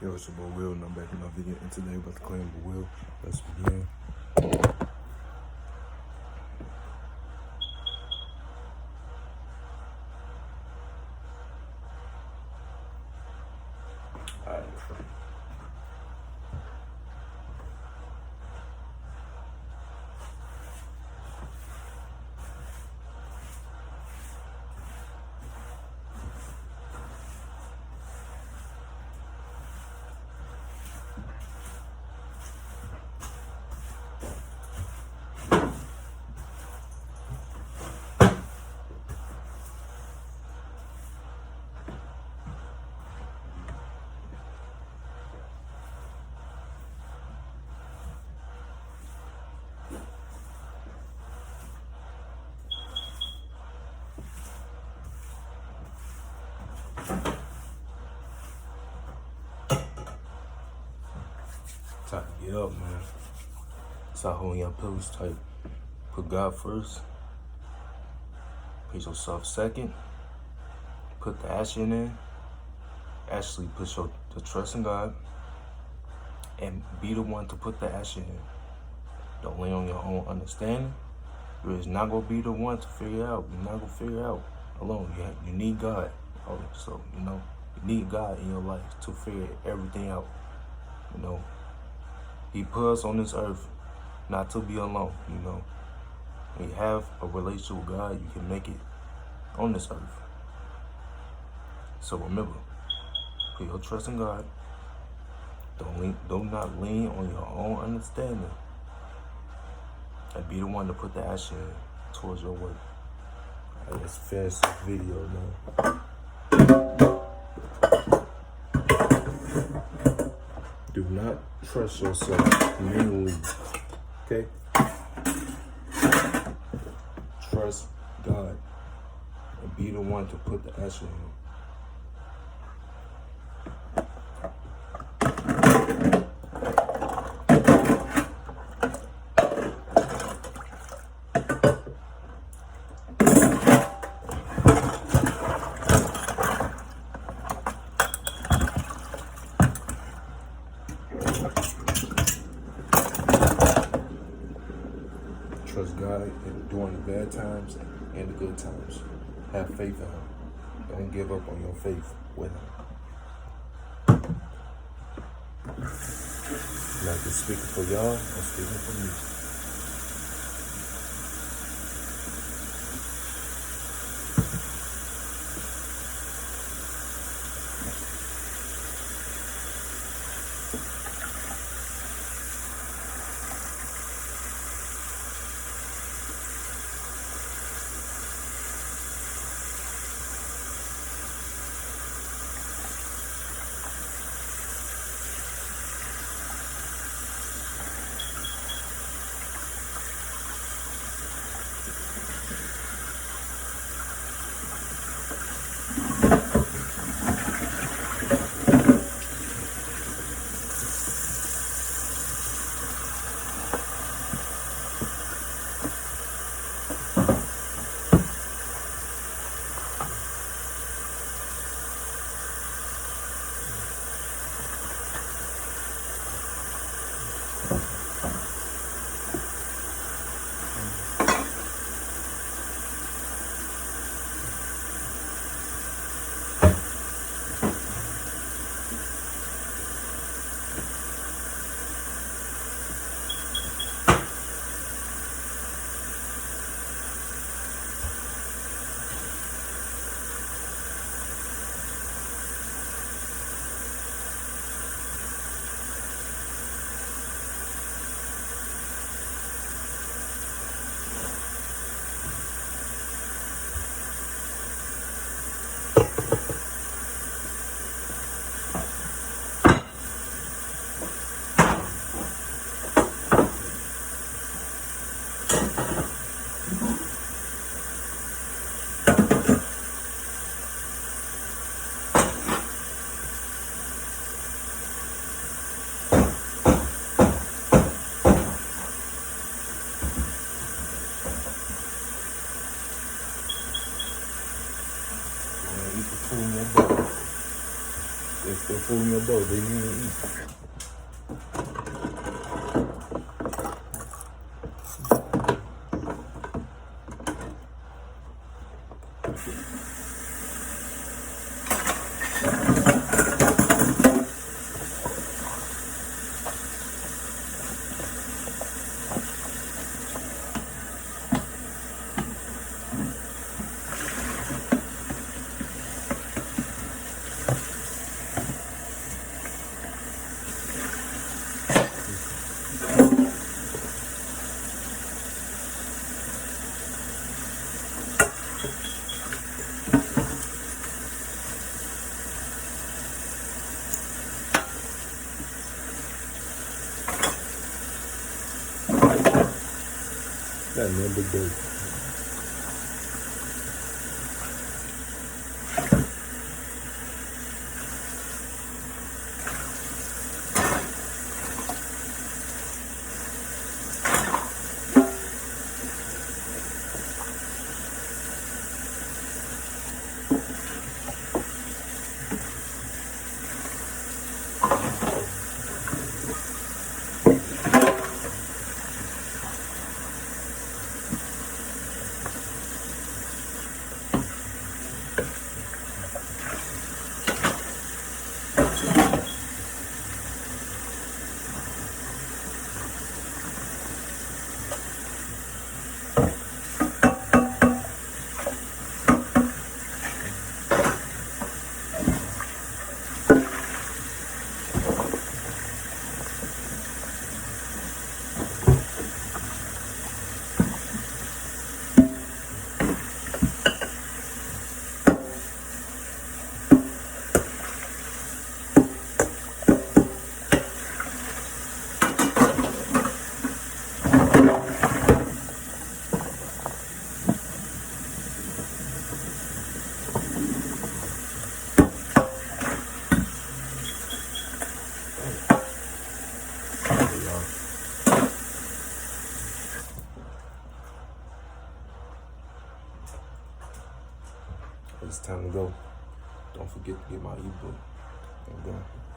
Yo, it's your boy Will, and I'm back in my video, and today about to claim the Will. Let's begin. Alright. Time to get up, man. Start holding your pillows tight. Put God first. Put yourself second. Put the action in. Actually, put the trust in God. And be the one to put the action in. Don't lean on your own understanding. You're just not going to be the one to figure it out. You're not going to figure it out alone. You need God. So, you need God in your life to figure everything out. He put us on this earth not to be alone, When you have a relationship with God, you can make it on this earth. So remember, put your trust in God. Do not lean on your own understanding. And be the one to put the action towards your work. All right, let's finish this video now. Do not trust yourself mentally, okay? Trust God and be the one to put the action in. Trust God during the bad times and the good times. Have faith in Him. Don't give up on your faith with Him. Not just speaking for y'all, I'm speaking for me. food in your bowl. They need to eat. That number day. It's time to go. Don't forget to get my ebook. I'm done.